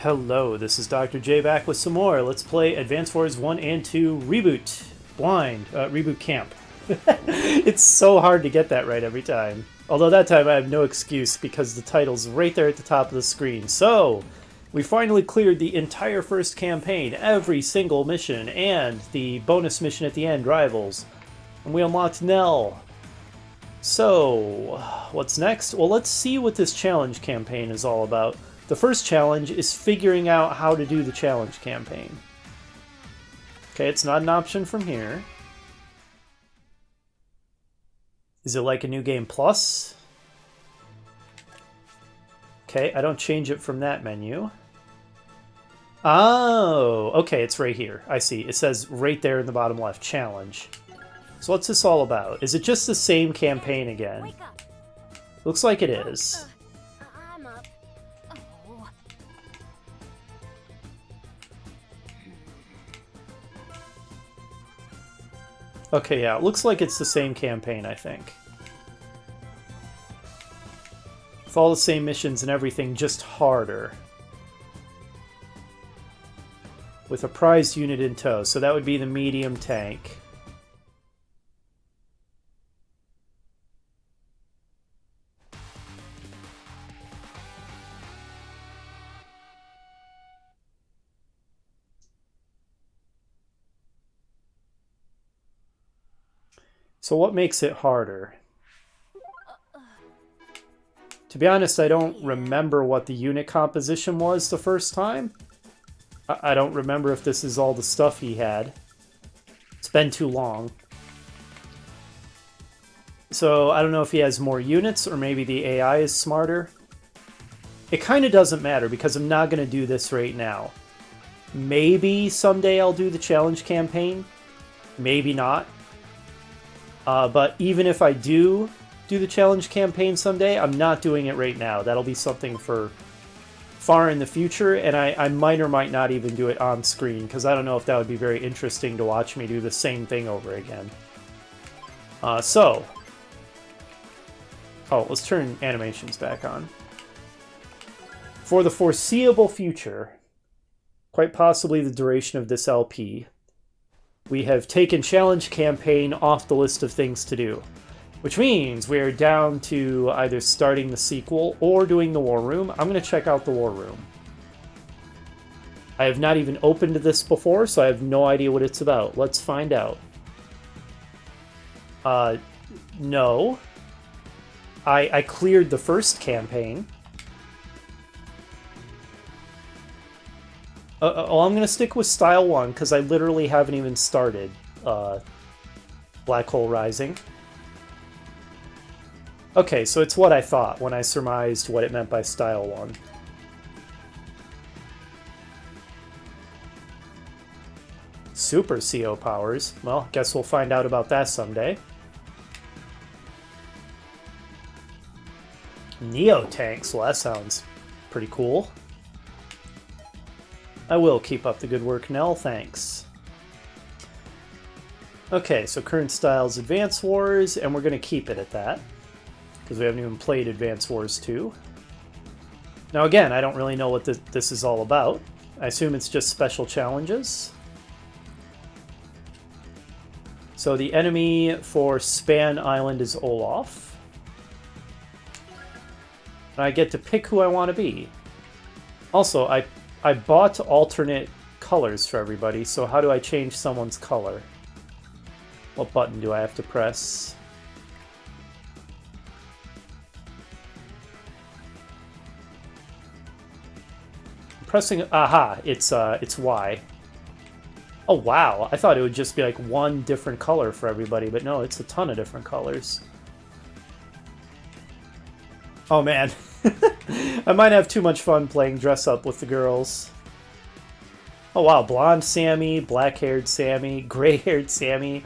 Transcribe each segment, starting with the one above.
Hello, this is Dr. J back with some more. Let's play Advance Wars 1 and 2 Reboot. Reboot Camp. It's so hard to get that right every time. Although that time I have no excuse because the title's right there at the top of the screen. So, we finally cleared the entire first campaign, every single mission, and the bonus mission at the end, Rivals. And we unlocked Nell. So, what's next? Well, let's see what this challenge campaign is all about. The first challenge is figuring out how to do the challenge campaign. Okay, it's not an option from here. Is it like a new game plus? Okay, I don't change it from that menu. Oh, okay, it's right here. I see. It says right there in the bottom left, challenge. So what's this all about? Is it just the same campaign again? Looks like it is. Okay, yeah, it looks like it's the same campaign, I think. With all the same missions and everything, just harder. With a prized unit in tow, so that would be the medium tank. So what makes it harder? To be honest, I don't remember what the unit composition was the first time. I don't remember if this is all the stuff he had. It's been too long. So I don't know if he has more units or maybe the AI is smarter. It kind of doesn't matter because I'm not going to do this right now. Maybe someday I'll do the challenge campaign. Maybe not. But even if I do the challenge campaign someday, I'm not doing it right now. That'll be something for far in the future, and I might or might not even do it on screen, because I don't know if that would be very interesting to watch me do the same thing over again. Let's turn animations back on. For the foreseeable future, quite possibly the duration of this LP, we have taken challenge campaign off the list of things to do, which means we're down to either starting the sequel or doing the war room. I'm going to check out the war room. I have not even opened this before, so I have no idea what it's about. Let's find out. No. I cleared the first campaign. I'm going to stick with Style 1, because I literally haven't even started Black Hole Rising. Okay, so it's what I thought when I surmised what it meant by Style 1. Super CO powers. Well, guess we'll find out about that someday. Neo tanks. Well, that sounds pretty cool. I will keep up the good work, Nell, thanks. Okay, so current style's Advance Wars, and we're going to keep it at that, because we haven't even played Advance Wars 2. Now again, I don't really know what this is all about. I assume it's just special challenges. So the enemy for Span Island is Olaf. And I get to pick who I want to be. Also, I bought alternate colors for everybody, so how do I change someone's color? What button do I have to press? I'm pressing, aha, it's Y. Oh wow, I thought it would just be like one different color for everybody, but no, it's a ton of different colors. Oh man. I might have too much fun playing dress up with the girls. Oh wow, blonde Sammy, black-haired Sammy, gray-haired Sammy,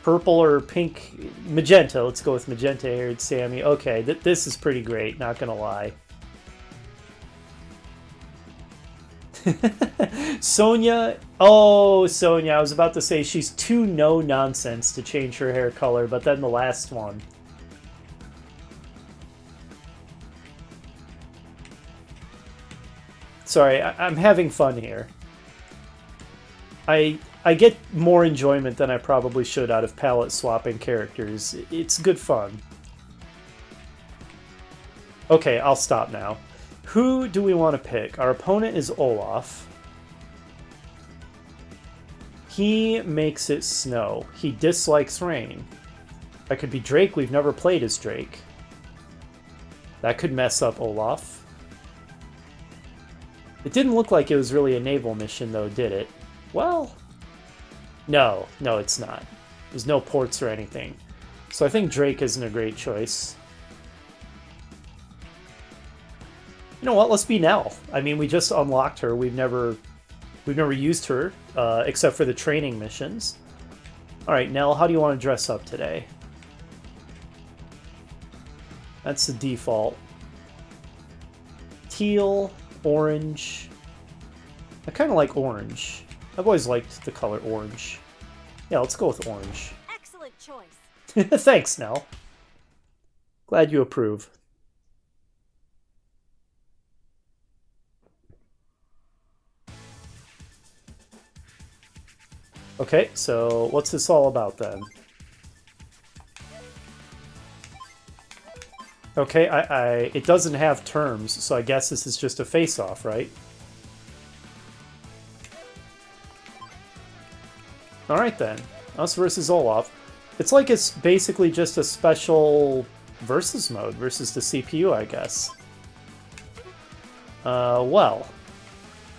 purple or pink, magenta. Let's go with magenta-haired Sammy. Okay, this is pretty great, not gonna lie. Sonia. Oh, Sonia, I was about to say she's too no-nonsense to change her hair color, but then the last one. Sorry, I'm having fun here. I get more enjoyment than I probably should out of palette swapping characters. It's good fun. Okay, I'll stop now. Who do we want to pick? Our opponent is Olaf. He makes it snow. He dislikes rain. That could be Drake. We've never played as Drake. That could mess up Olaf. It didn't look like it was really a naval mission, though, did it? Well, no, it's not. There's no ports or anything. So I think Drake isn't a great choice. You know what? Let's be Nell. I mean, we just unlocked her. We've never used her except for the training missions. All right, Nell, how do you want to dress up today? That's the default. Teal, orange. I kind of like orange. I've always liked the color orange. Yeah, let's go with orange. Excellent choice. Thanks, Nell. Glad you approve. Okay, so what's this all about then? Okay, it doesn't have terms, so I guess this is just a face-off, right? Alright then, us versus Olaf. It's like it's basically just a special versus mode versus the CPU, I guess. Well,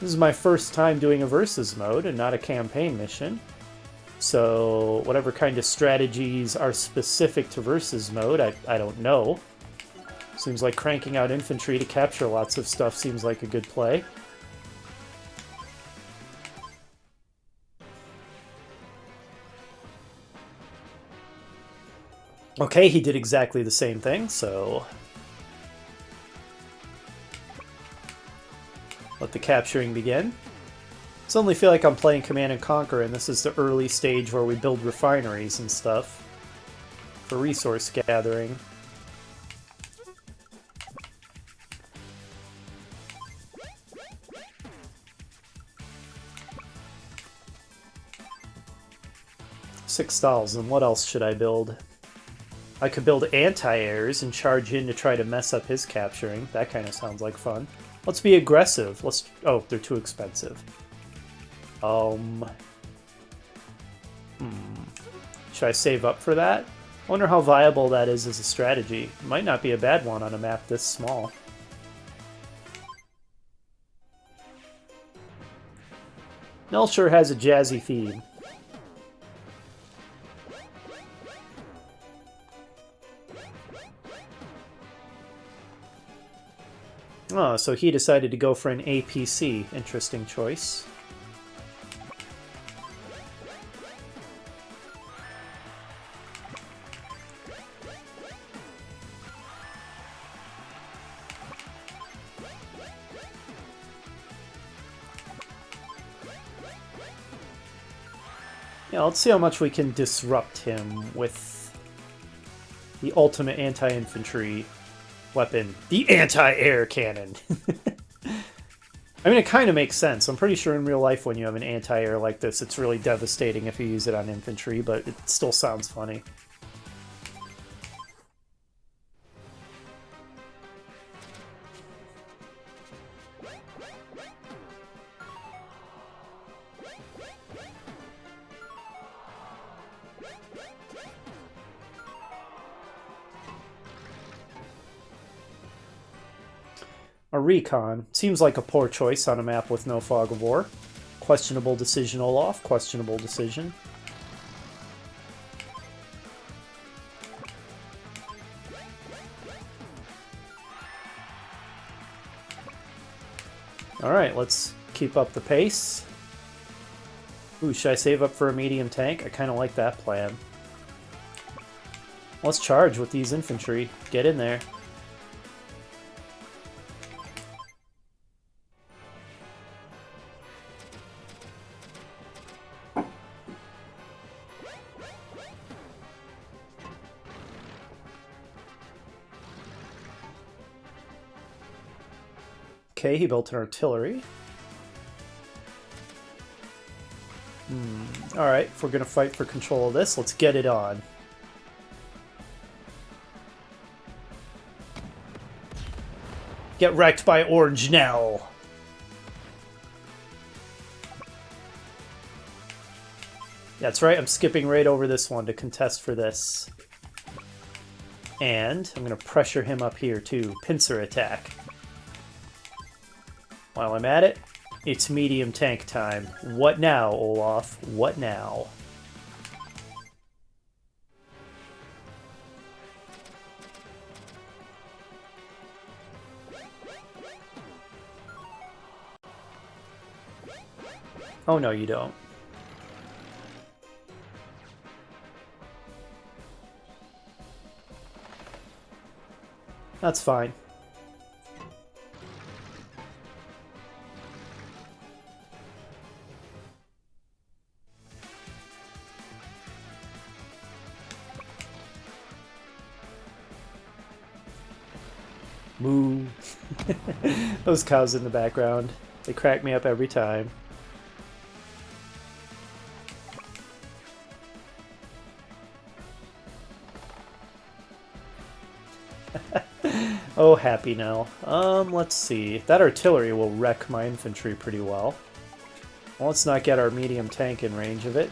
this is my first time doing a versus mode and not a campaign mission. So whatever kind of strategies are specific to versus mode, I don't know. Seems like cranking out infantry to capture lots of stuff seems like a good play. Okay, he did exactly the same thing, so let the capturing begin. I suddenly feel like I'm playing Command & Conquer, and this is the early stage where we build refineries and stuff for resource gathering. $6,000. What else should I build? I could build anti-airs and charge in to try to mess up his capturing. That kind of sounds like fun. Let's be aggressive. Oh, they're too expensive. Should I save up for that? I wonder how viable that is as a strategy. It might not be a bad one on a map this small. Nell sure has a jazzy theme. Oh, so he decided to go for an APC. Interesting choice. Yeah, let's see how much we can disrupt him with the ultimate anti-infantry weapon, the anti-air cannon. I mean, it kind of makes sense. I'm pretty sure in real life when you have an anti-air like this, it's really devastating if you use it on infantry, but it still sounds funny. A recon. Seems like a poor choice on a map with no fog of war. Questionable decision, Olaf. Questionable decision. Alright, let's keep up the pace. Ooh, should I save up for a medium tank? I kind of like that plan. Let's charge with these infantry. Get in there. Okay, he built an artillery. Alright, if we're gonna fight for control of this, let's get it on. Get wrecked by Orange Nell! That's right, I'm skipping right over this one to contest for this. And I'm going to pressure him up here too. Pincer attack. While I'm at it, it's medium tank time. What now, Olaf? What now? Oh no, you don't. That's fine. Moo. Those cows in the background. They crack me up every time. Oh, happy now. Let's see. That artillery will wreck my infantry pretty well. Well, let's not get our medium tank in range of it.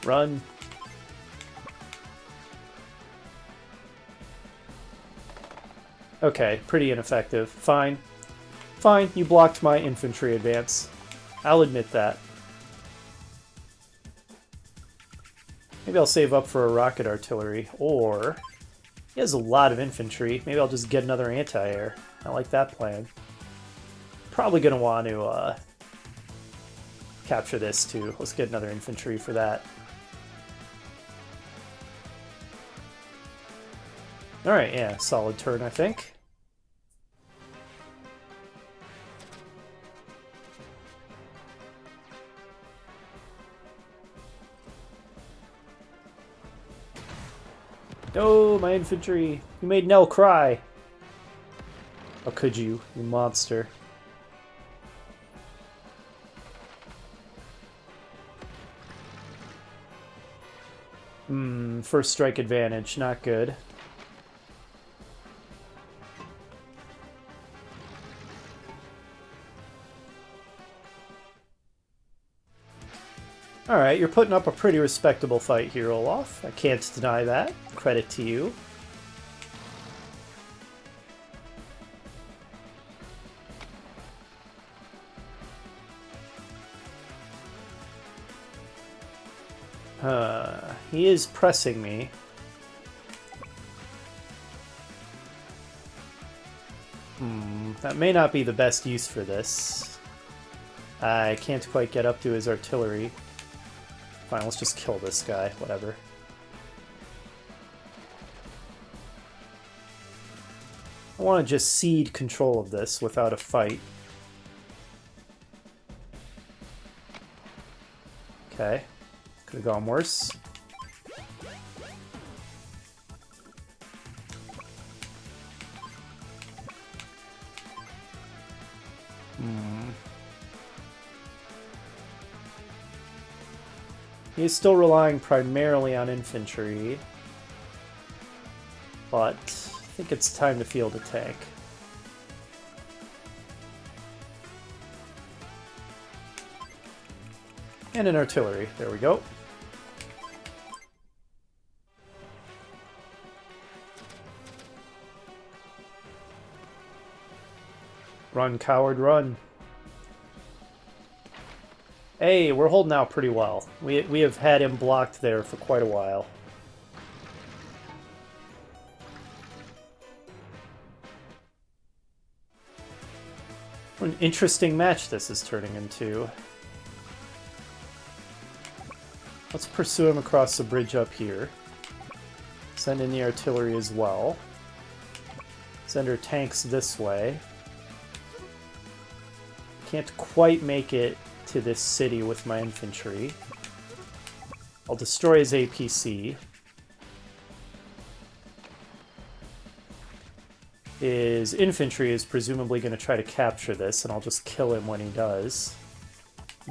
Run. Okay, pretty ineffective. Fine. Fine, you blocked my infantry advance. I'll admit that. Maybe I'll save up for a rocket artillery, or... He has a lot of infantry. Maybe I'll just get another anti-air. I like that plan. Probably going to want to capture this too. Let's get another infantry for that. Alright, yeah, solid turn, I think. No, my infantry! You made Nell cry! How could you, you monster? First strike advantage, not good. Alright, you're putting up a pretty respectable fight here, Olaf. I can't deny that. Credit to you. He is pressing me. That may not be the best use for this. I can't quite get up to his artillery. Fine, let's just kill this guy, whatever. I want to just cede control of this without a fight. Okay, could have gone worse. He's still relying primarily on infantry, but I think it's time to field a tank. And an artillery. There we go. Run, coward, run. Hey, we're holding out pretty well. We have had him blocked there for quite a while. What an interesting match this is turning into. Let's pursue him across the bridge up here. Send in the artillery as well. Send our tanks this way. Can't quite make it to this city with my infantry. I'll destroy his APC. His infantry is presumably going to try to capture this, and I'll just kill him when he does.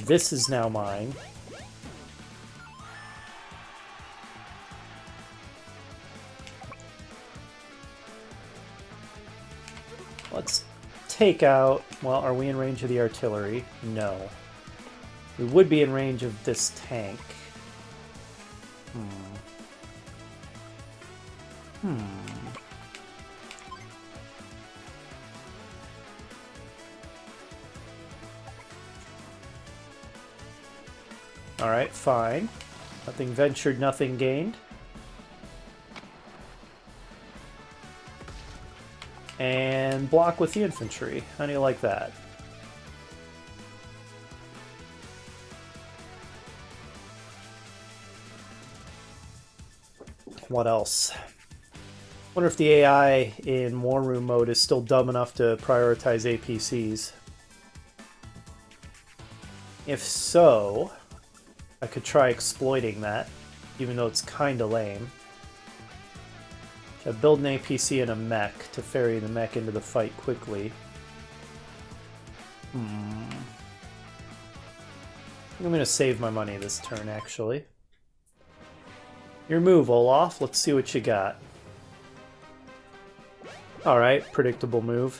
This is now mine. Let's take out... Well, are we in range of the artillery? No. We would be in range of this tank. Alright, fine. Nothing ventured, nothing gained. And block with the infantry. How do you like that? What else? Wonder if the AI in War Room mode is still dumb enough to prioritize APCs. If so, I could try exploiting that, even though it's kinda lame. So build an APC and a mech to ferry the mech into the fight quickly. I'm gonna save my money this turn, actually. Your move, Olaf. Let's see what you got. Alright, predictable move.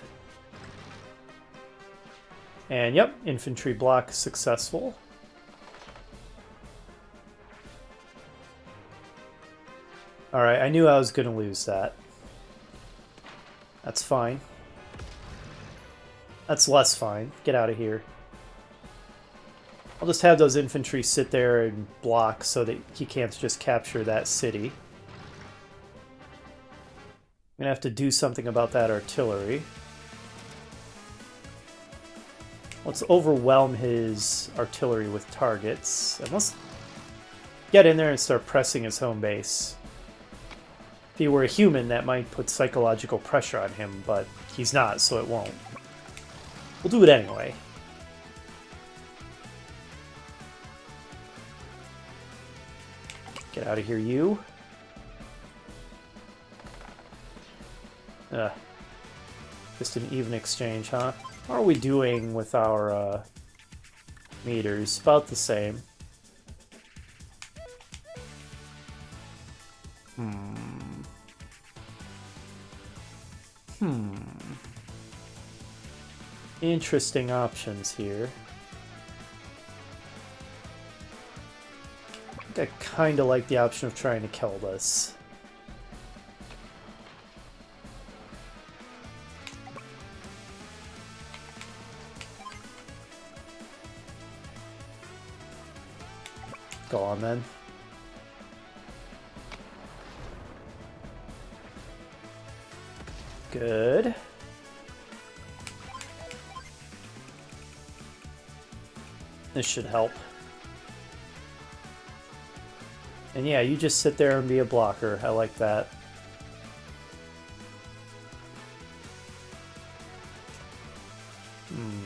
And yep, infantry block successful. Alright, I knew I was going to lose that. That's fine. That's less fine. Get out of here. I'll just have those infantry sit there and block so that he can't just capture that city. I'm going to have to do something about that artillery. Let's overwhelm his artillery with targets. And let's get in there and start pressing his home base. If he were a human, that might put psychological pressure on him, but he's not, so it won't. We'll do it anyway. Get out of here, you. Just an even exchange, huh? How are we doing with our meters? About the same. Interesting options here. I think I kind of like the option of trying to kill this. Go on then. Good. This should help. And yeah, you just sit there and be a blocker. I like that.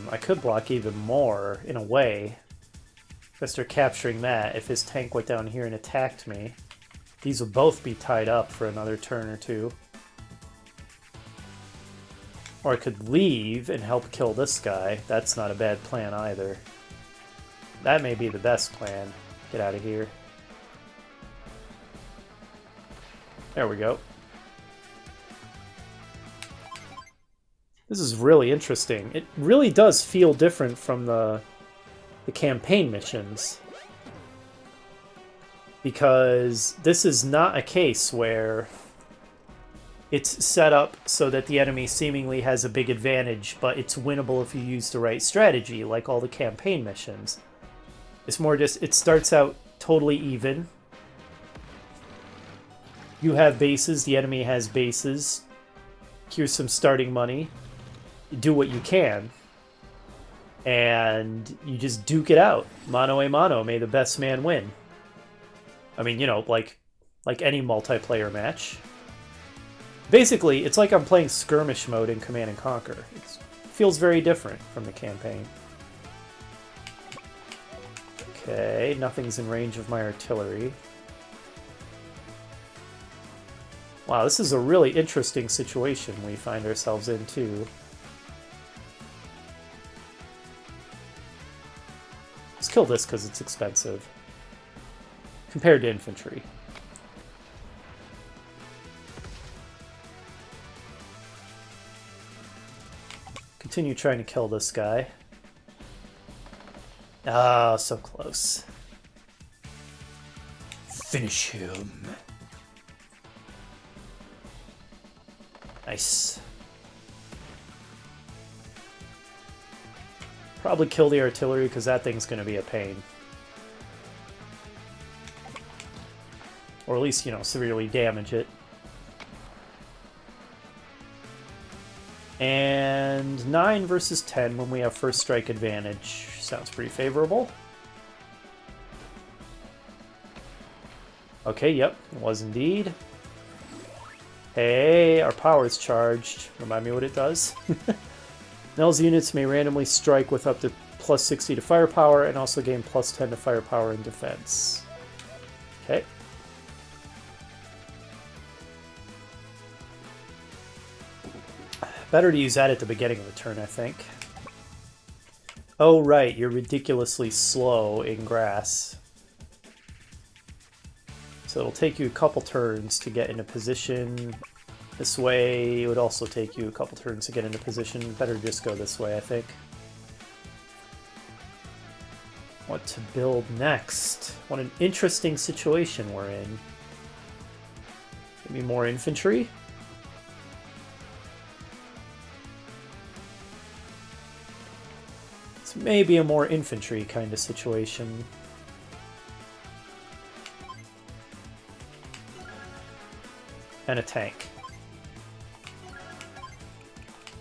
I could block even more, in a way. If I start capturing that, if his tank went down here and attacked me, these will both be tied up for another turn or two. Or I could leave and help kill this guy. That's not a bad plan either. That may be the best plan. Get out of here. There we go. This is really interesting. It really does feel different from the campaign missions. Because this is not a case where it's set up so that the enemy seemingly has a big advantage, but it's winnable if you use the right strategy, like all the campaign missions. It's more just, it starts out totally even. You have bases, the enemy has bases. Here's some starting money. Do what you can. And you just duke it out. Mano a mano, may the best man win. I mean, you know, like any multiplayer match. Basically, it's like I'm playing skirmish mode in Command & Conquer. It feels very different from the campaign. Okay, nothing's in range of my artillery. Wow, this is a really interesting situation we find ourselves in, too. Let's kill this because it's expensive. Compared to infantry. Continue trying to kill this guy. Ah, so close. Finish him. Nice. Probably kill the artillery because that thing's going to be a pain. Or at least, you know, severely damage it. And 9 versus 10 when we have first strike advantage. Sounds pretty favorable. Okay, yep, it was indeed. Hey, our power is charged. Remind me what it does. Nell's units may randomly strike with up to plus 60 to firepower and also gain plus 10 to firepower and defense. Okay. Better to use that at the beginning of the turn, I think. Oh, right, you're ridiculously slow in grass. So it'll take you a couple turns to get into position. This way, it would also take you a couple turns to get into position. Better just go this way, I think. What to build next? What an interesting situation we're in. Maybe more infantry? It's maybe a more infantry kind of situation. And a tank.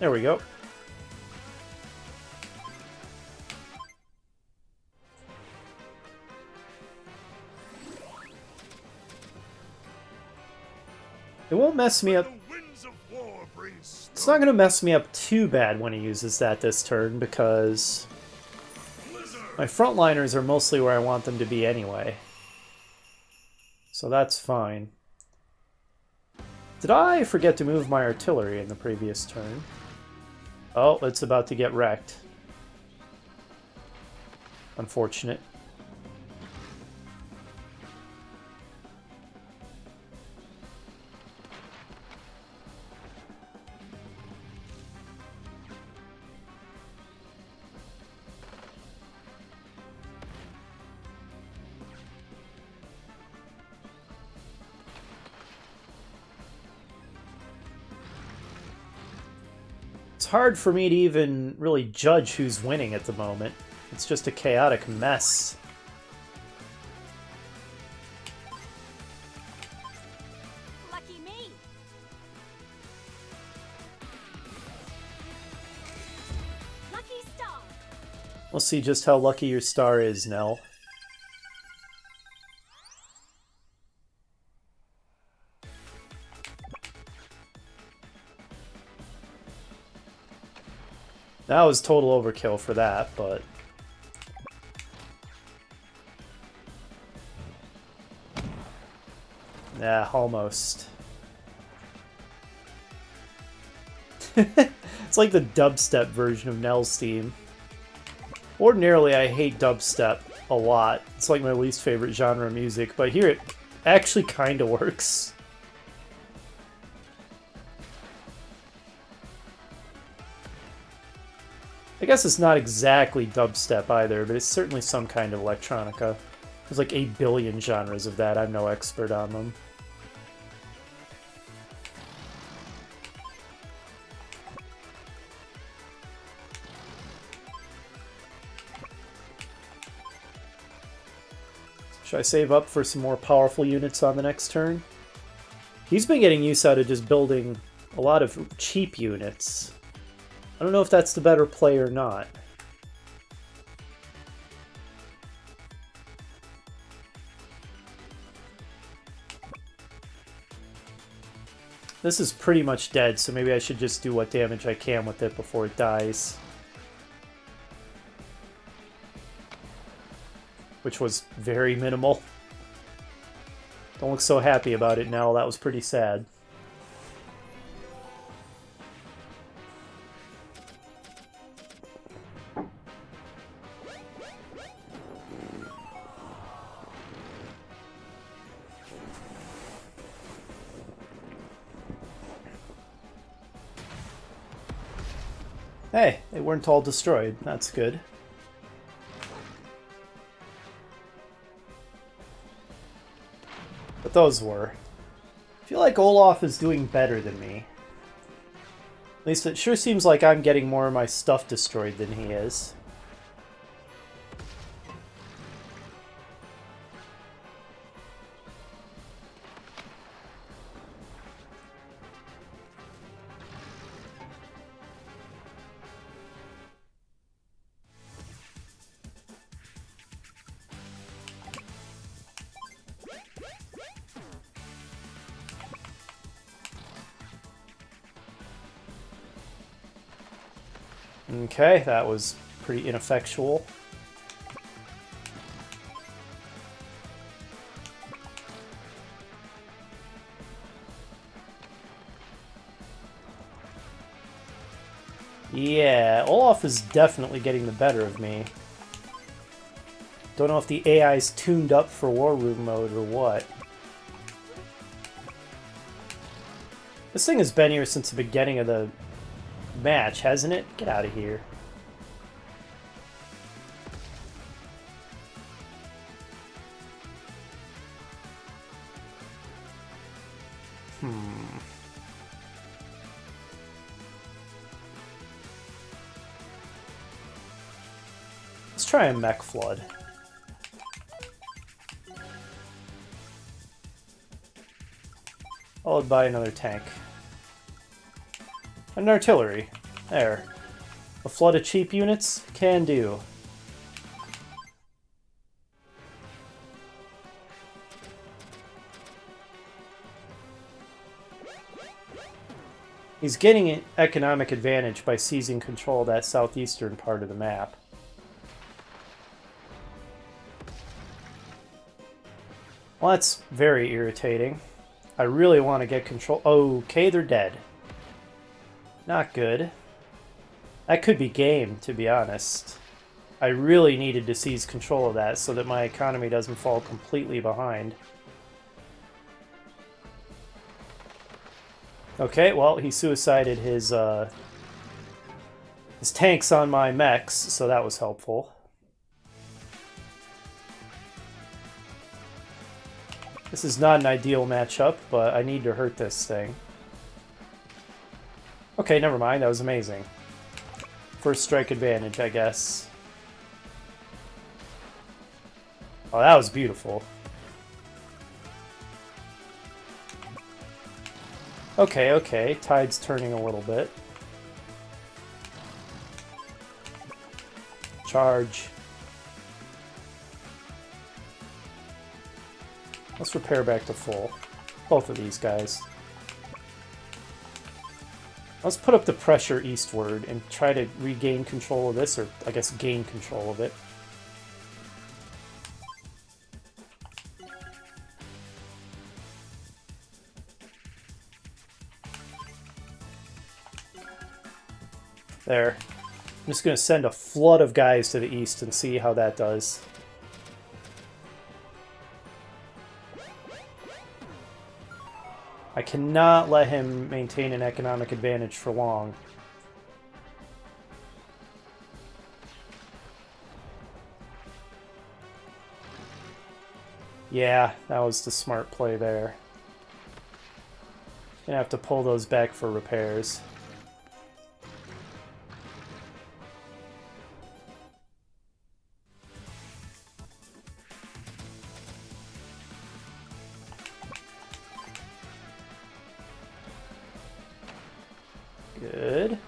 There we go. It won't mess me up. It's not going to mess me up too bad when he uses that this turn because my frontliners are mostly where I want them to be anyway. So that's fine. Did I forget to move my artillery in the previous turn? Oh, it's about to get wrecked. Unfortunate. It's hard for me to even really judge who's winning at the moment. It's just a chaotic mess. Lucky me. Lucky star. We'll see just how lucky your star is, Nell. That was total overkill for that, but... yeah, almost. It's like the dubstep version of Nell's theme. Ordinarily, I hate dubstep a lot. It's like my least favorite genre of music, but here it actually kind of works. I guess it's not exactly dubstep either, but it's certainly some kind of electronica. There's like 8 billion genres of that. I'm no expert on them. Should I save up for some more powerful units on the next turn? He's been getting used out of just building a lot of cheap units. I don't know if that's the better play or not. This is pretty much dead, so maybe I should just do what damage I can with it before it dies. Which was very minimal. Don't look so happy about it now, that was pretty sad. Hey, they weren't all destroyed. That's good. But those were. I feel like Olaf is doing better than me. At least it sure seems like I'm getting more of my stuff destroyed than he is. Okay, that was pretty ineffectual. Yeah, Olaf is definitely getting the better of me. Don't know if the AI's tuned up for War Room mode or what. This thing has been here since the beginning of the match, hasn't it? Get out of here. Let's try a mech flood. Followed by another tank. An artillery. There. A flood of cheap units? Can do. He's getting an economic advantage by seizing control of that southeastern part of the map. Well, that's very irritating. I really want to get control. Okay, they're dead. Not good. That could be game, to be honest. I really needed to seize control of that so that my economy doesn't fall completely behind. Okay, well, he suicided his tanks on my mechs, so that was helpful. This is not an ideal matchup, but I need to hurt this thing. Okay, never mind. That was amazing. First strike advantage, I guess. Oh, that was beautiful. Okay, okay. Tide's turning a little bit. Charge. Let's repair back to full. Both of these guys. Let's put up the pressure eastward and try to regain control of this, or I guess gain control of it. There. I'm just going to send a flood of guys to the east and see how that does. I cannot let him maintain an economic advantage for long. Yeah, that was the smart play there. Gonna have to pull those back for repairs. Good.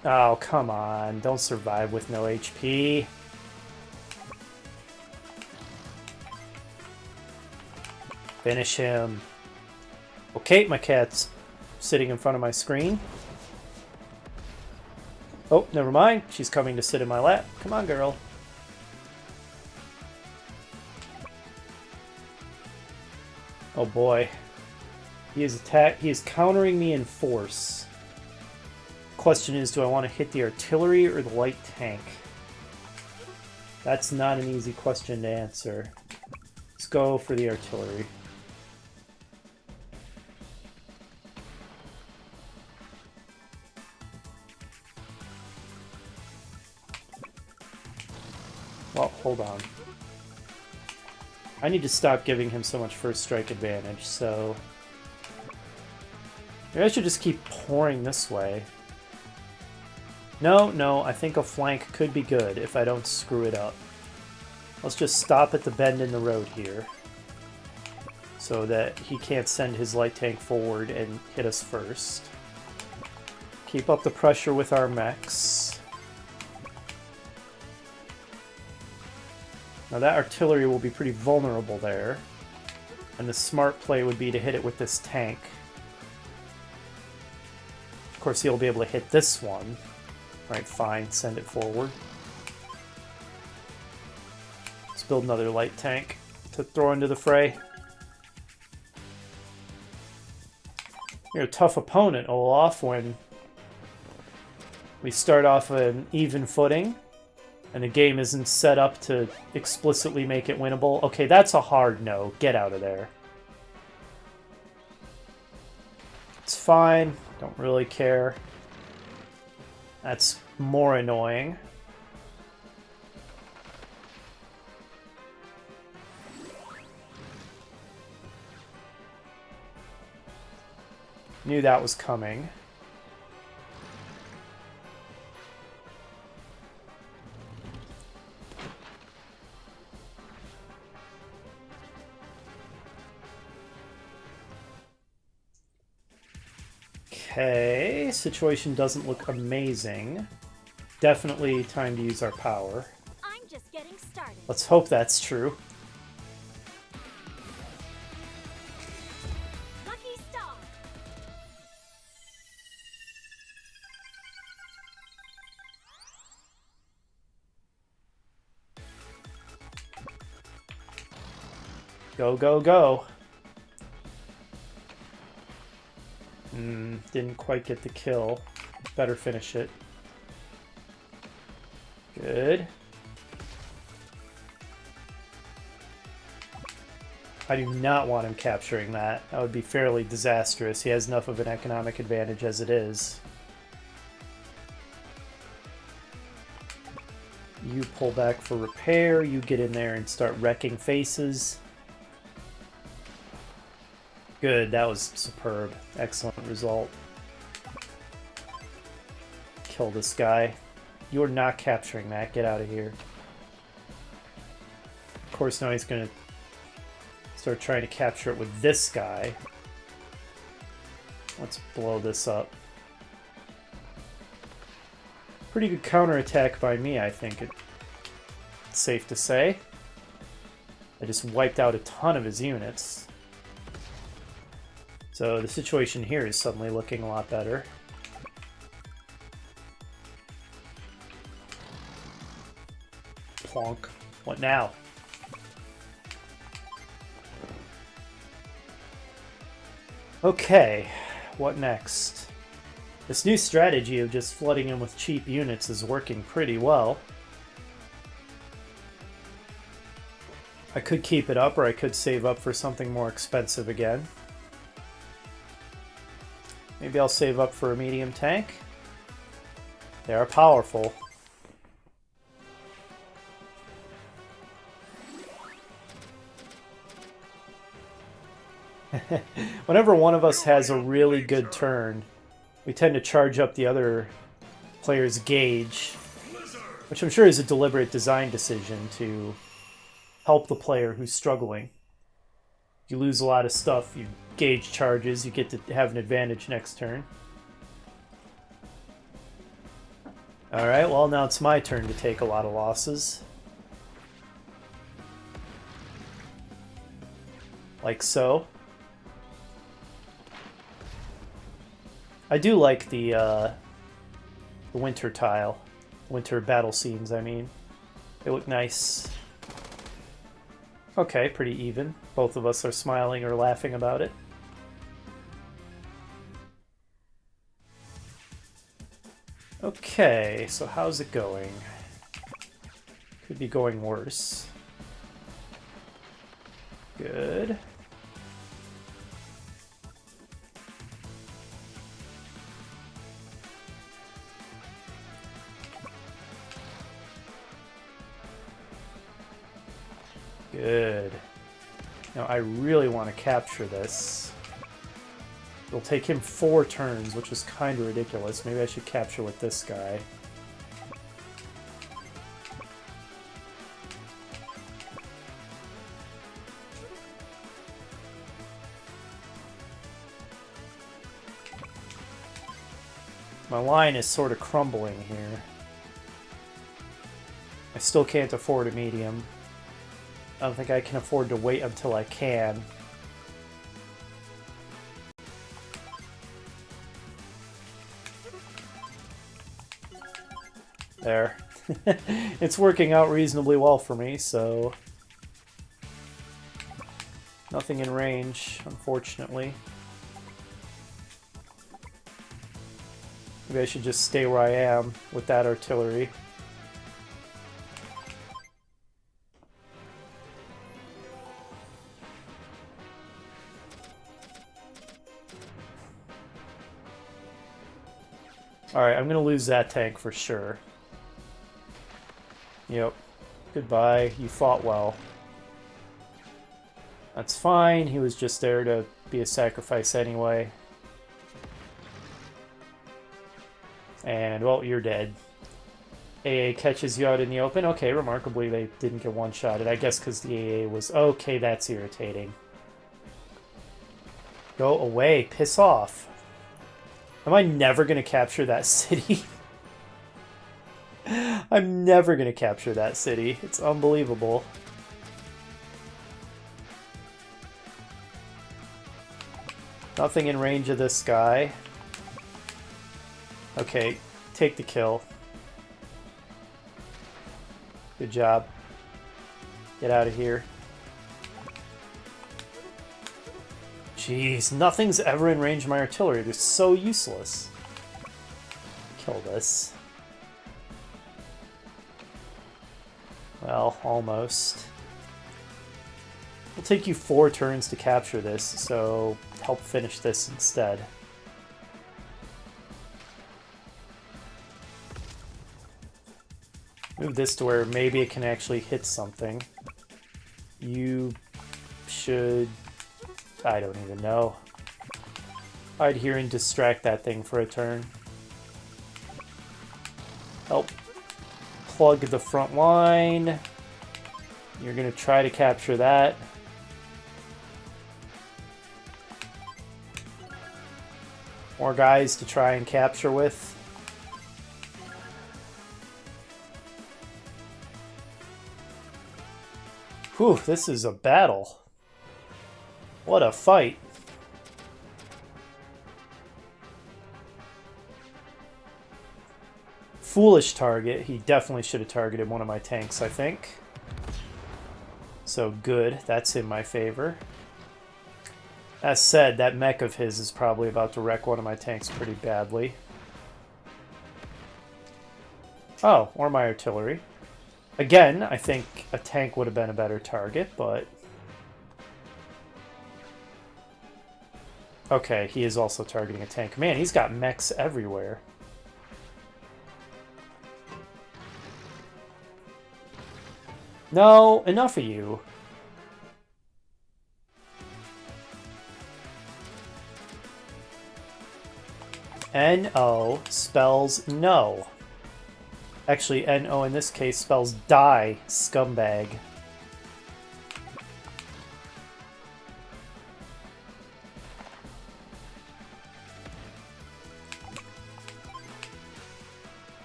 Oh, come on. Don't survive with no HP. Finish him. Okay, my cat's sitting in front of my screen. Oh, never mind. She's coming to sit in my lap. Come on, girl. Oh boy. He is countering me in force. Question is, do I want to hit the artillery or the light tank? That's not an easy question to answer. Let's go for the artillery. hold on. I need to stop giving him so much first strike advantage, so... Maybe I should just keep pouring this way. No, I think a flank could be good if I don't screw it up. Let's just stop at the bend in the road here, so that he can't send his light tank forward and hit us first. Keep up the pressure with our mechs. Now that artillery will be pretty vulnerable there, and the smart play would be to hit it with this tank. Of course, he'll be able to hit this one. Alright, fine, send it forward. Let's build another light tank to throw into the fray. You're a tough opponent, Olaf, when we start off an even footing and the game isn't set up to explicitly make it winnable. Okay, that's a hard no. Get out of there. It's fine. Don't really care. That's more annoying. Knew that was coming. Okay, situation doesn't look amazing. Definitely time to use our power. I'm just getting started. Let's hope that's true. Lucky star. Go, go, go. Didn't quite get the kill. Better finish it. Good. I do not want him capturing that. That would be fairly disastrous. He has enough of an economic advantage as it is. You pull back for repair. You get in there and start wrecking faces. Good, that was superb. Excellent result. Kill this guy. You're not capturing that. Get out of here. Of course, now he's going to start trying to capture it with this guy. Let's blow this up. Pretty good counterattack by me, I think. It's safe to say. I just wiped out a ton of his units. So the situation here is suddenly looking a lot better. Plonk. What now? Okay, what next? This new strategy of just flooding him with cheap units is working pretty well. I could keep it up, or I could save up for something more expensive again. Maybe I'll save up for a medium tank. They are powerful. Whenever one of us has a really good turn, we tend to charge up the other player's gauge, which I'm sure is a deliberate design decision to help the player who's struggling. You lose a lot of stuff, you gauge charges, you get to have an advantage next turn. Alright, well now it's my turn to take a lot of losses. Like so. I do like the winter tile. Winter battle scenes, I mean. They look nice. Okay, pretty even. Both of us are smiling or laughing about it. Okay, so how's it going? Could be going worse. Good. Good. Now I really want to capture this. It'll take him 4 turns, which is kind of ridiculous. Maybe I should capture with this guy. My line is sort of crumbling here. I still can't afford a medium. I don't think I can afford to wait until I can. There. It's working out reasonably well for me, so... Nothing in range, unfortunately. Maybe I should just stay where I am with that artillery. Alright, I'm gonna lose that tank for sure. Yep. Goodbye. You fought well. That's fine. He was just there to be a sacrifice anyway. And, well, you're dead. AA catches you out in the open. Okay, remarkably, they didn't get one-shotted. I guess because the AA was... Okay, that's irritating. Go away. Piss off. Am I never going to capture that city? I'm never going to capture that city. It's unbelievable. Nothing in range of this guy. Okay, take the kill. Good job. Get out of here. Jeez, nothing's ever in range of my artillery. They're so useless. Kill this. Well, almost. It'll take you 4 turns to capture this, so help finish this instead. Move this to where maybe it can actually hit something. You should... I don't even know. Hide here and distract that thing for a turn. Help plug the front line. You're going to try to capture that. More guys to try and capture with. Whew, this is a battle. What a fight. Foolish target. He definitely should have targeted one of my tanks, I think. So good. That's in my favor. As said, that mech of his is probably about to wreck one of my tanks pretty badly. Oh, or my artillery. Again, I think a tank would have been a better target, but... Okay, he is also targeting a tank. Man, he's got mechs everywhere. No, enough of you. N-O spells no. Actually, N-O in this case spells die, scumbag.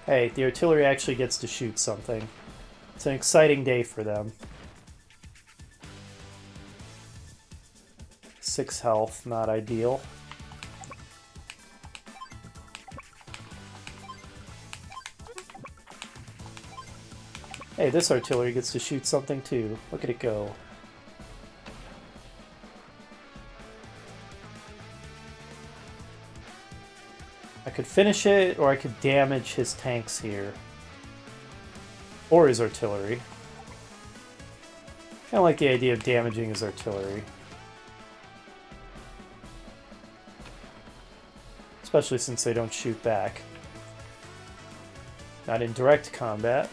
Hey, the artillery actually gets to shoot something. It's an exciting day for them. 6 health, not ideal. Hey, this artillery gets to shoot something too. Look at it go. I could finish it, or I could damage his tanks here. Or his artillery. I kind of like the idea of damaging his artillery. Especially since they don't shoot back. Not in direct combat.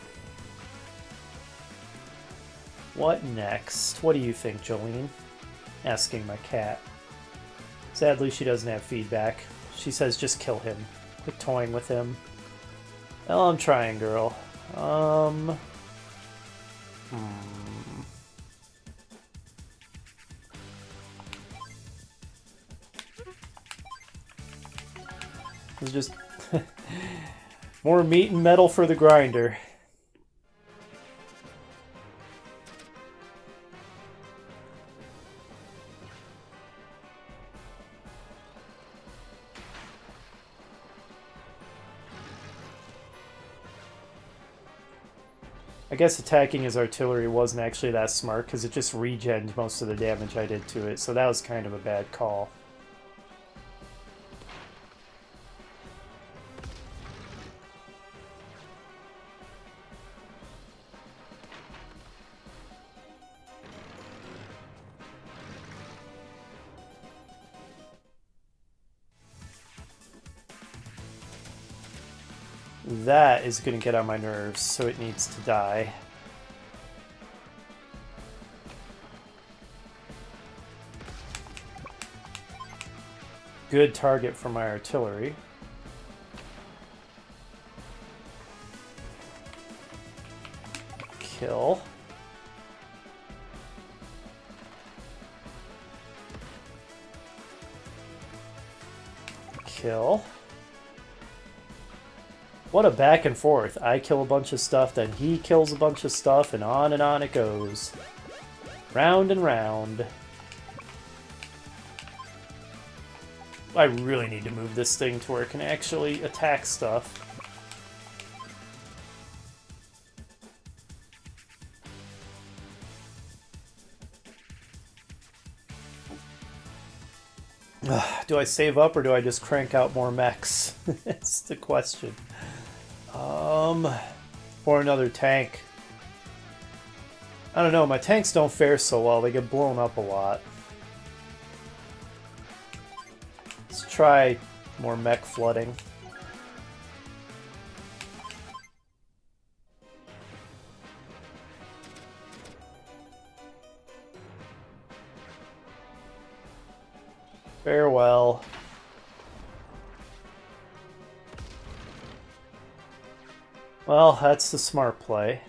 What next? What do you think, Jolene? Asking my cat. Sadly, she doesn't have feedback. She says just kill him. Quit toying with him. Well, I'm trying, girl. It's just more meat and metal for the grinder. I guess attacking his artillery wasn't actually that smart because it just regened most of the damage I did to it, so that was kind of a bad call. That is going to get on my nerves, so it needs to die. Good target for my artillery. Kill. Kill. What a back and forth. I kill a bunch of stuff, then he kills a bunch of stuff, and on it goes. Round and round. I really need to move this thing to where it can actually attack stuff. Do I save up or do I just crank out more mechs? That's the question. Or another tank. I don't know, my tanks don't fare so well. They get blown up a lot. Let's try more mech flooding. Farewell. Well, that's the smart play.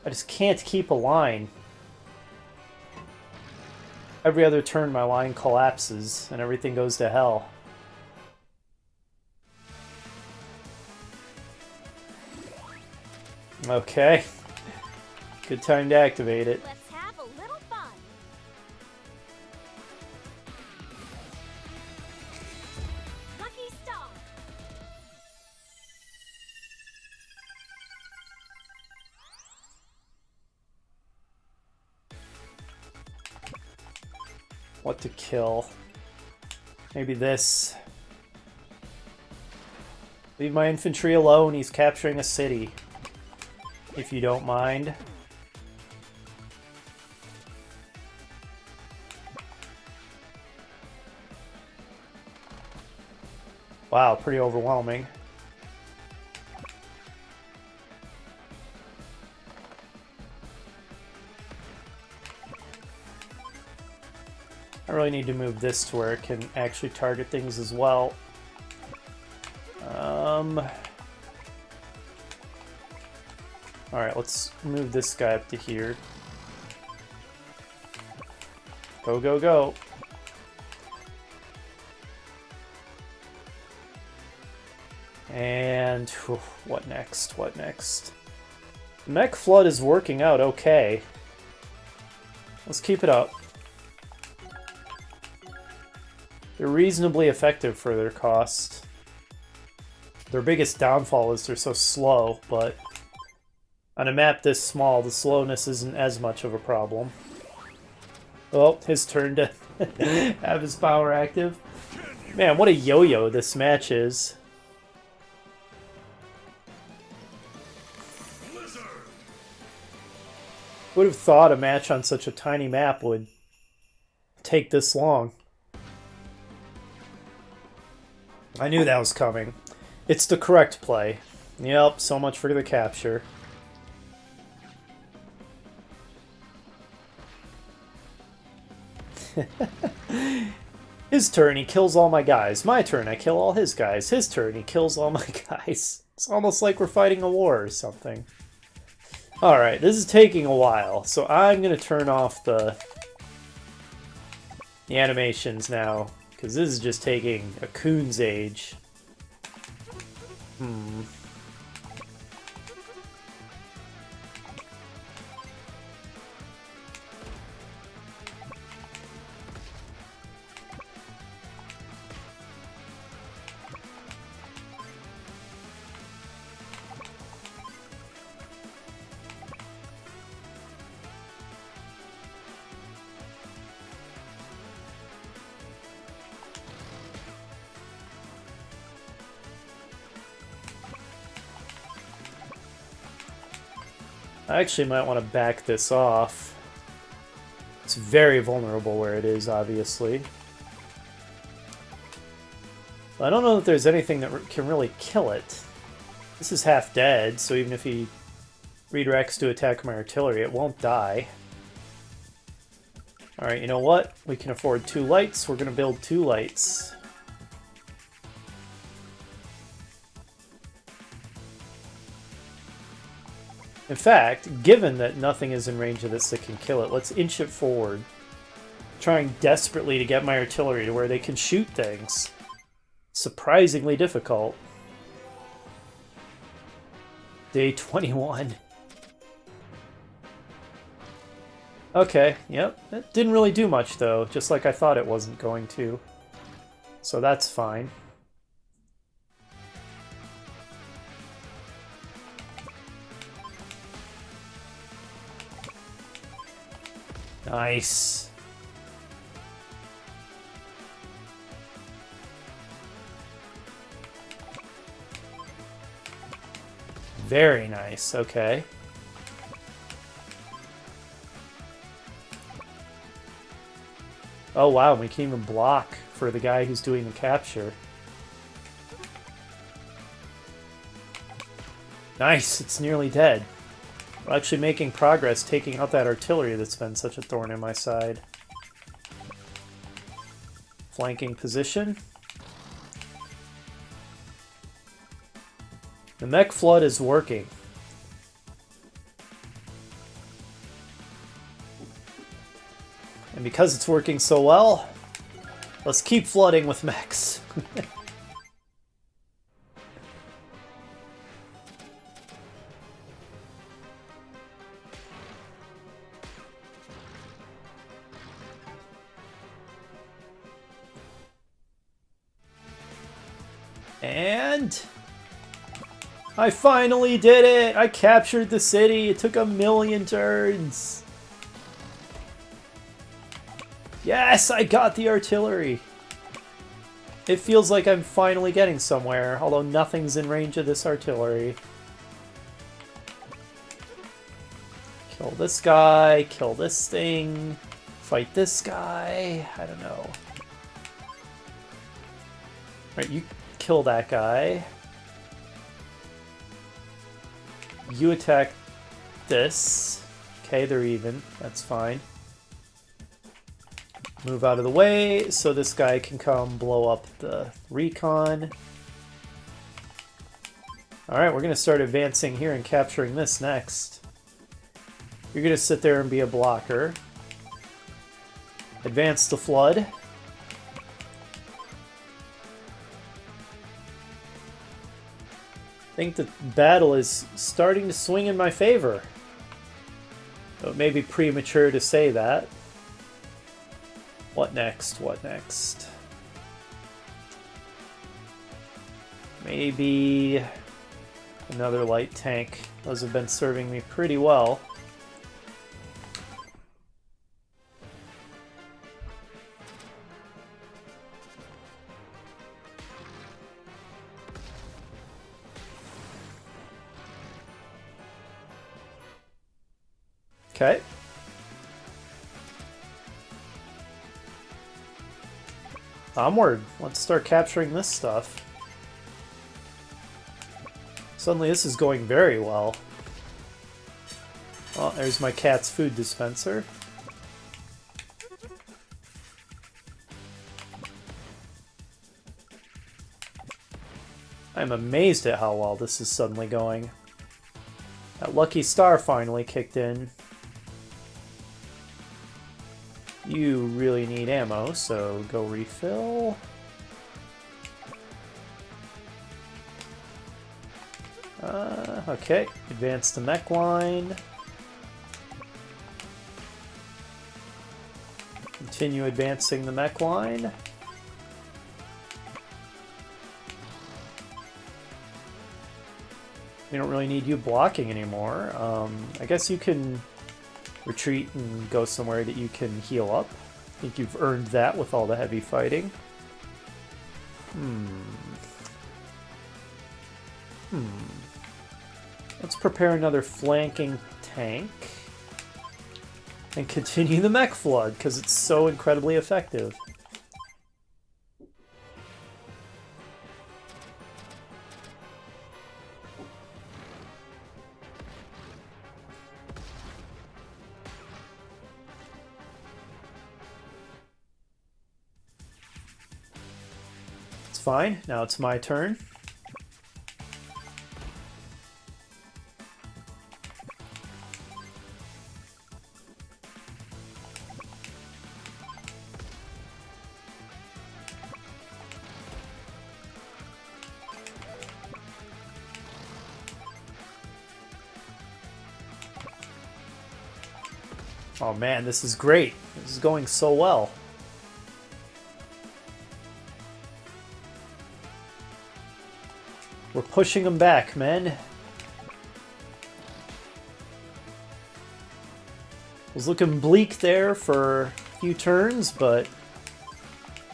I just can't keep a line. Every other turn my line collapses and everything goes to hell. Okay. Good time to activate it. Let's have a little fun. Lucky star. What to kill? Maybe this. Leave my infantry alone, he's capturing a city. If you don't mind. Wow, pretty overwhelming. I really need to move this to where it can actually target things as well. Alright, let's move this guy up to here. Go, go, go. And whew, what next? What next? Mech Flood is working out okay. Let's keep it up. They're reasonably effective for their cost. Their biggest downfall is they're so slow, but on a map this small, the slowness isn't as much of a problem. Oh, his turn to have his power active. Man, what a yo-yo this match is. Would have thought a match on such a tiny map would take this long. I knew that was coming. It's the correct play. Yep, so much for the capture. His turn, he kills all my guys. My turn, I kill all his guys. His turn, he kills all my guys. It's almost like we're fighting a war or something. Alright, this is taking a while, so I'm going to turn off the animations now, because this is just taking a coon's age. I actually might want to back this off. It's very vulnerable where it is, obviously. I don't know that there's anything that can really kill it. This is half dead, so even if he redirects to attack my artillery, it won't die. Alright, you know what? We can afford 2 lights. We're going to build 2 lights. In fact, given that nothing is in range of this that can kill it, let's inch it forward. Trying desperately to get my artillery to where they can shoot things. Surprisingly difficult. Day 21. Okay, yep. It didn't really do much, though, just like I thought it wasn't going to. So that's fine. Nice. Very nice, okay. Oh wow, we can even block for the guy who's doing the capture. Nice, it's nearly dead. We're actually making progress taking out that artillery that's been such a thorn in my side. Flanking position. The mech flood is working. And because it's working so well, let's keep flooding with mechs. And I finally did it! I captured the city! It took 1,000,000 turns! Yes! I got the artillery! It feels like I'm finally getting somewhere, although nothing's in range of this artillery. Kill this guy, kill this thing, fight this guy, I don't know. Right, you kill that guy. You attack this. Okay, they're even. That's fine. Move out of the way so this guy can come blow up the recon. Alright, we're going to start advancing here and capturing this next. You're going to sit there and be a blocker. Advance the flood. I think the battle is starting to swing in my favor. Though it may be premature to say that. What next? What next? Maybe another light tank. Those have been serving me pretty well. Okay. Onward. Let's start capturing this stuff. Suddenly this is going very well. Oh, there's my cat's food dispenser. I'm amazed at how well this is suddenly going. That lucky star finally kicked in. You really need ammo, so go refill. Okay, advance the mech line. Continue advancing the mech line. We don't really need you blocking anymore. I guess you can retreat and go somewhere that you can heal up. I think you've earned that with all the heavy fighting. Let's prepare another flanking tank. And continue the mech flood, because it's so incredibly effective. It's fine. Now it's my turn. Oh man, this is great. This is going so well. We're pushing them back, men. It was looking bleak there for a few turns, but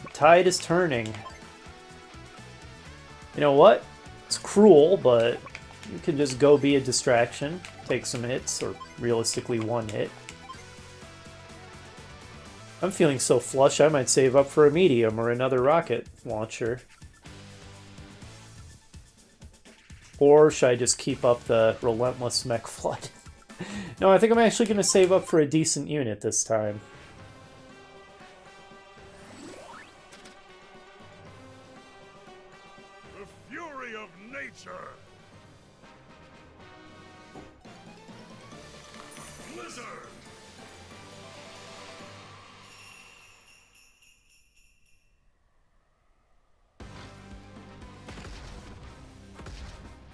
the tide is turning. You know what? It's cruel, but you can just go be a distraction. Take some hits, or realistically one hit. I'm feeling so flush, I might save up for a medium or another rocket launcher. Or should I just keep up the relentless mech flood? No, I think I'm actually going to save up for a decent unit this time. The fury of nature! Blizzard!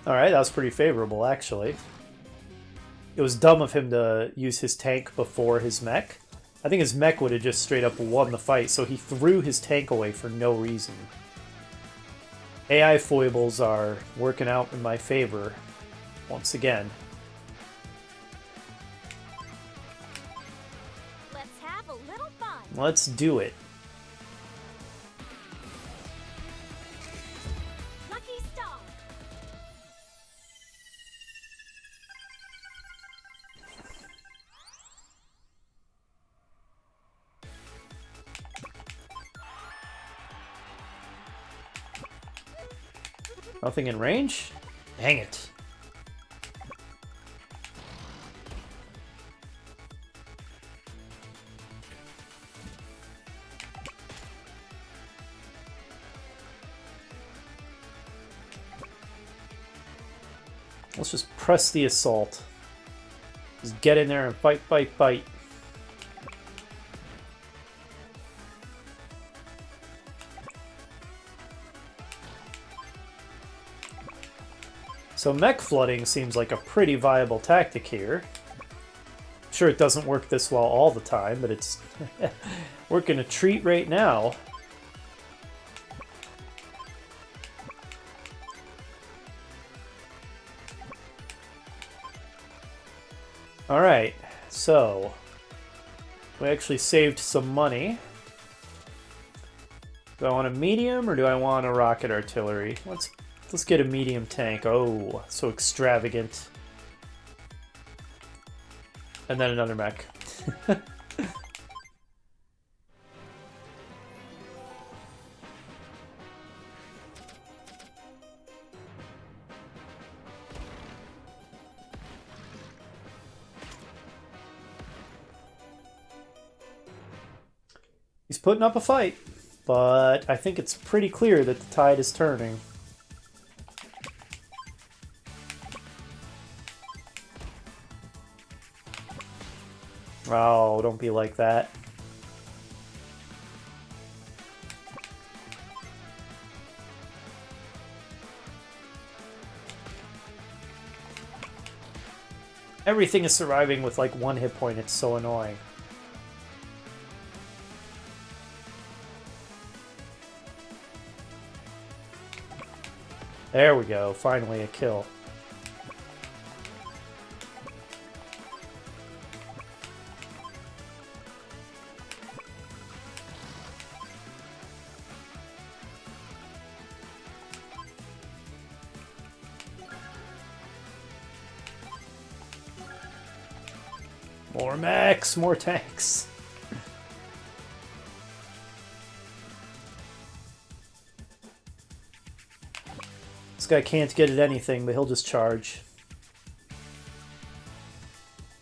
Alright, that was pretty favorable, actually. It was dumb of him to use his tank before his mech. I think his mech would have just straight up won the fight, so he threw his tank away for no reason. AI foibles are working out in my favor, once again. Let's have a little fun. Let's do it. Lucky star. Nothing in range? Dang it. Let's just press the assault. Just get in there and fight, fight, fight. So mech flooding seems like a pretty viable tactic here. I'm sure it doesn't work this well all the time, but it's working a treat right now. Alright, so we actually saved some money. Do I want a medium or do I want a rocket artillery? Let's get a medium tank. Oh, so extravagant. And then another mech. He's putting up a fight, but I think it's pretty clear that the tide is turning. Oh, don't be like that. Everything is surviving with like 1 hit point. It's so annoying. There we go. Finally a kill. More mechs, more tanks. This guy can't get at anything, but he'll just charge.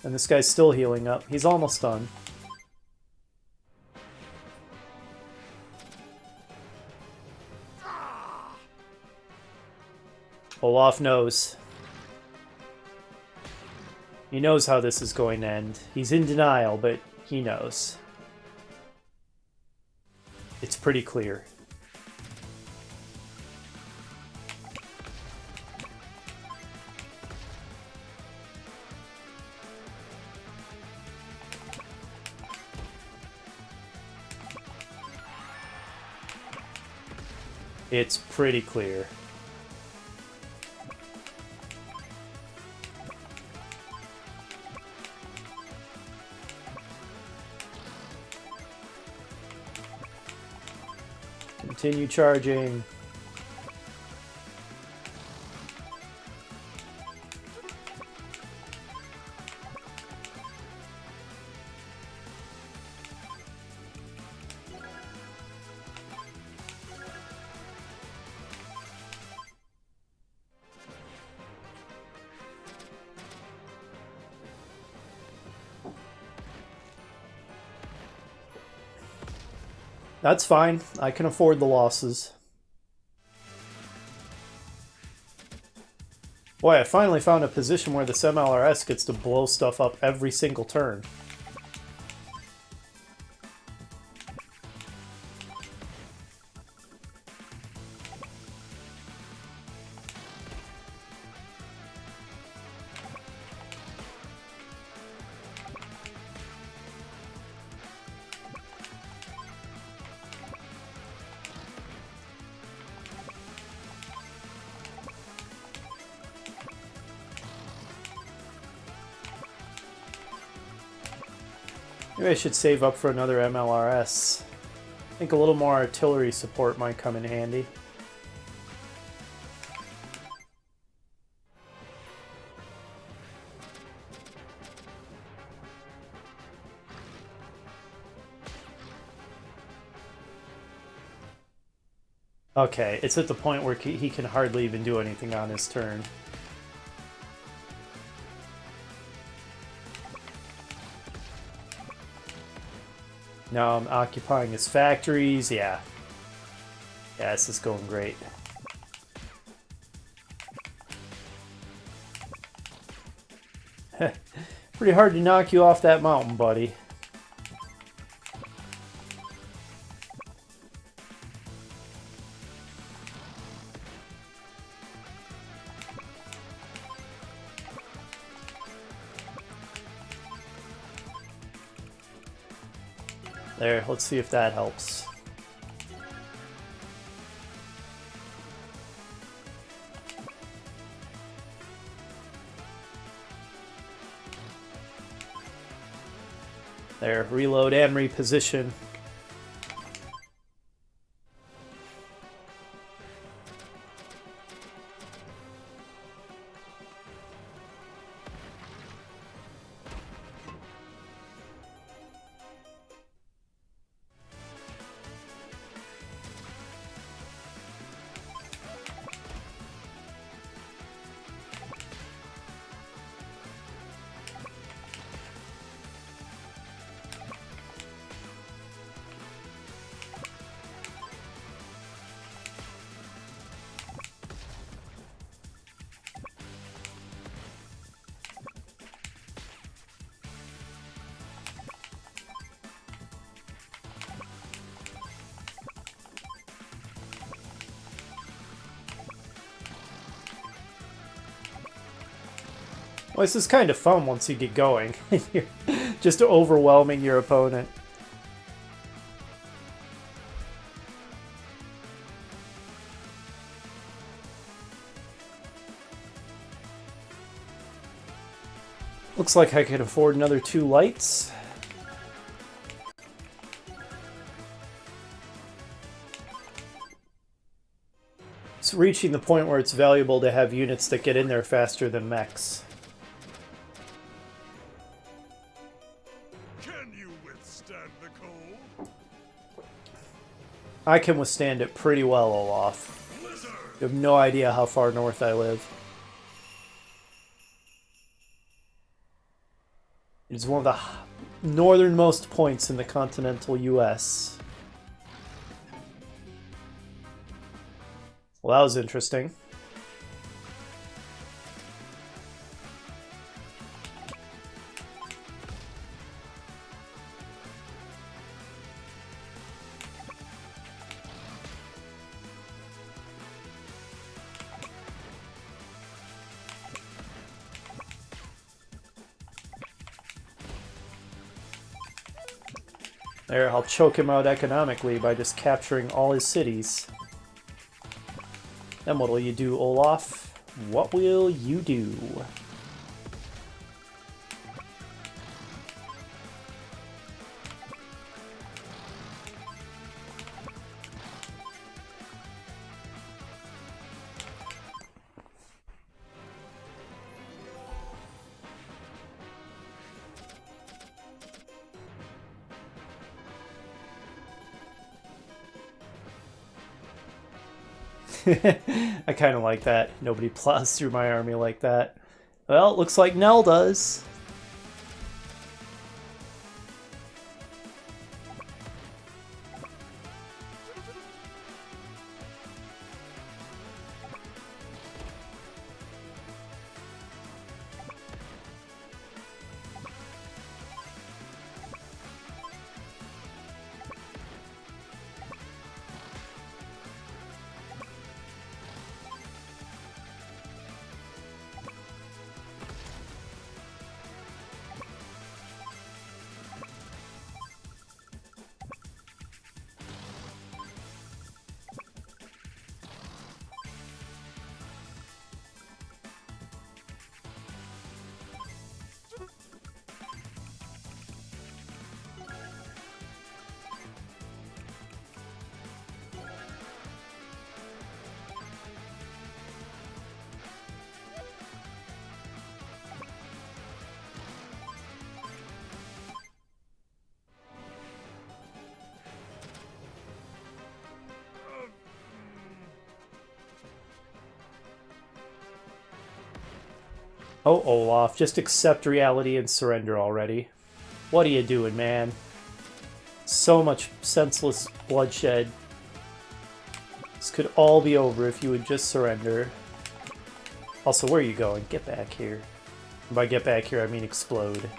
And this guy's still healing up. He's almost done. Olaf knows. He knows how this is going to end. He's in denial, but he knows. It's pretty clear. It's pretty clear. Continue charging. That's fine. I can afford the losses. Boy, I finally found a position where this MLRS gets to blow stuff up every single turn. Maybe I should save up for another MLRS. I think a little more artillery support might come in handy. Okay, it's at the point where he can hardly even do anything on his turn. Now I'm occupying his factories. Yeah. Yeah, this is going great. Pretty hard to knock you off that mountain, buddy. There, let's see if that helps. There, reload and reposition. Well, this is kind of fun once you get going. You're just overwhelming your opponent. Looks like I can afford another 2 lights. It's reaching the point where it's valuable to have units that get in there faster than mechs. Can you withstand the cold? I can withstand it pretty well, Olaf. Blizzard! You have no idea how far north I live. It's one of the northernmost points in the continental US. Well, that was interesting. There, I'll choke him out economically by just capturing all his cities. Then what'll you do, Olaf? What will you do? I kind of like that. Nobody plows through my army like that. Well, it looks like Nell does. Oh, Olaf, just accept reality and surrender already. What are you doing, man? So much senseless bloodshed. This could all be over if you would just surrender. Also, where are you going? Get back here. And by get back here, I mean explode.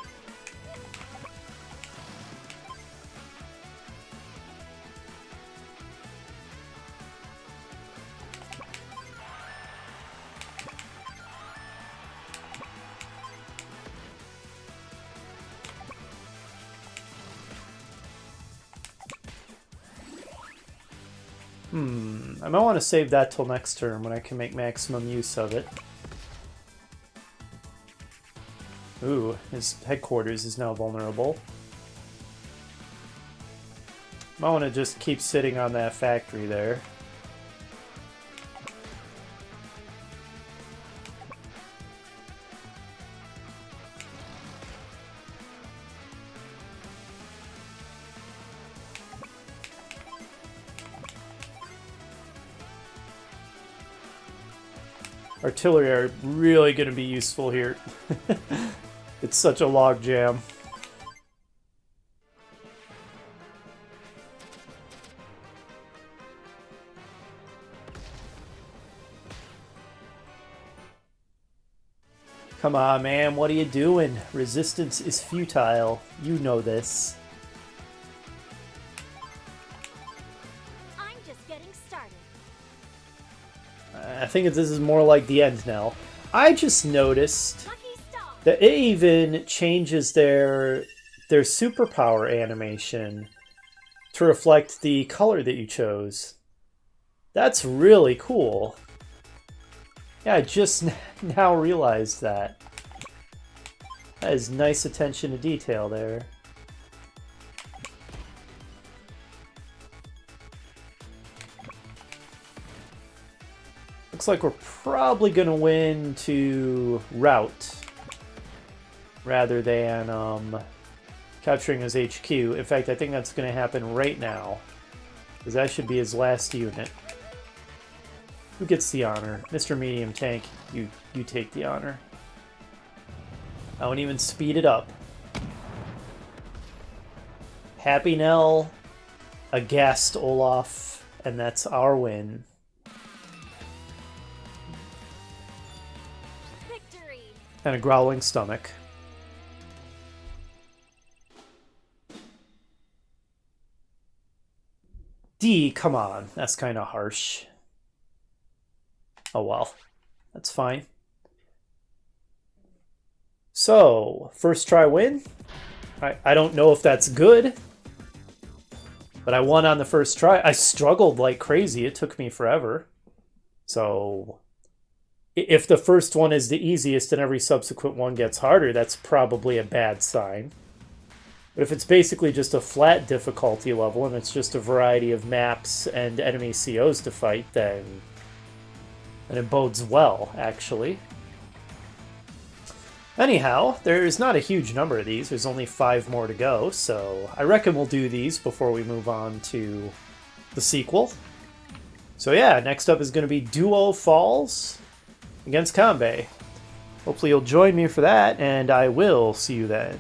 I might want to save that till next turn when I can make maximum use of it. Ooh, his headquarters is now vulnerable. Might want to just keep sitting on that factory there. Artillery are really going to be useful here. It's such a log jam. Come on, man, what are you doing? Resistance is futile. You know this. I'm just getting started. I think this is more like the end now. I just noticed Lucky star. It even changes their superpower animation to reflect the color that you chose. That's really cool. Yeah, I just now realized that. That is nice attention to detail there. Looks like we're probably going to win to route rather than capturing his HQ. In fact, I think that's going to happen right now, because that should be his last unit. Who gets the honor? Mr. Medium Tank, you take the honor. I won't even speed it up. Happy Nell, aghast Olaf, and that's our win. Victory. And a growling stomach. D, come on. That's kind of harsh. Oh well. That's fine. So, first try win. I don't know if that's good, but I won on the first try. I struggled like crazy. It took me forever. So, if the first one is the easiest and every subsequent one gets harder, that's probably a bad sign. But if it's basically just a flat difficulty level and it's just a variety of maps and enemy COs to fight, then it bodes well, actually. Anyhow, there's not a huge number of these. There's only 5 more to go, so I reckon we'll do these before we move on to the sequel. So yeah, next up is going to be Duo Falls against Kanbei. Hopefully you'll join me for that, and I will see you then.